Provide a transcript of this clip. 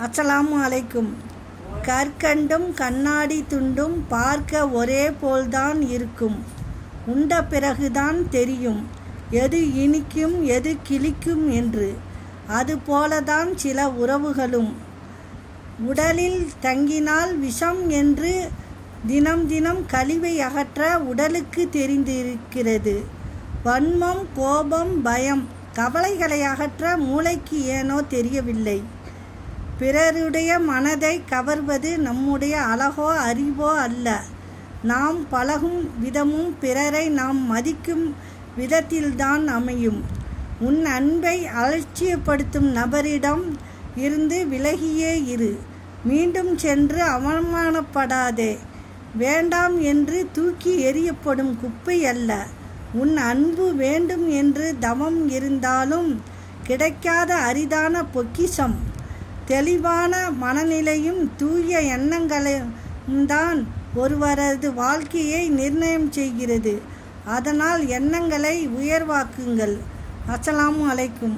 அஸ்ஸலாமு அலைக்கும். கற்கண்டும் கண்ணாடி துண்டும் பார்க்க ஒரே போல்தான் இருக்கும். உண்ட பிறகுதான் தெரியும் எது இனிக்கும் எது கிளிக்கும் என்று. அதுபோலதான் சில உறவுகளும். உடலில் தங்கினால் விஷம் என்று தினம் தினம் கழிவை அகற்ற உடலுக்கு தெரிந்திருக்கிறது. வன்மம், கோபம், பயம், கவலைகளை அகற்ற மூளைக்கு ஏனோ தெரியவில்லை. பிறருடைய மனதை கவர்வது நம்முடைய அழகோ அறிவோ அல்ல. நாம் பழகும் விதமும் பிறரை நாம் மதிக்கும் விதத்தில்தான் அமையும். உன் அன்பை அலட்சியப்படுத்தும் நபரிடம் இருந்து விலகியே இரு. மீண்டும் சென்று அவமானப்படாதே. வேண்டாம் என்று தூக்கி எறியப்படும் குப்பை அல்ல. உன் அன்பு வேண்டும் என்று தவம் இருந்தாலும் கிடைக்காத அரிதான பொக்கிஷம். தெளிவான மனநிலையும் தூய எண்ணங்களும் தான் ஒருவரது வாழ்க்கையை நிர்ணயம் செய்கிறது. அதனால் எண்ணங்களை உயர்வாக்குங்கள். அஸ்ஸலாமு அலைக்கும்.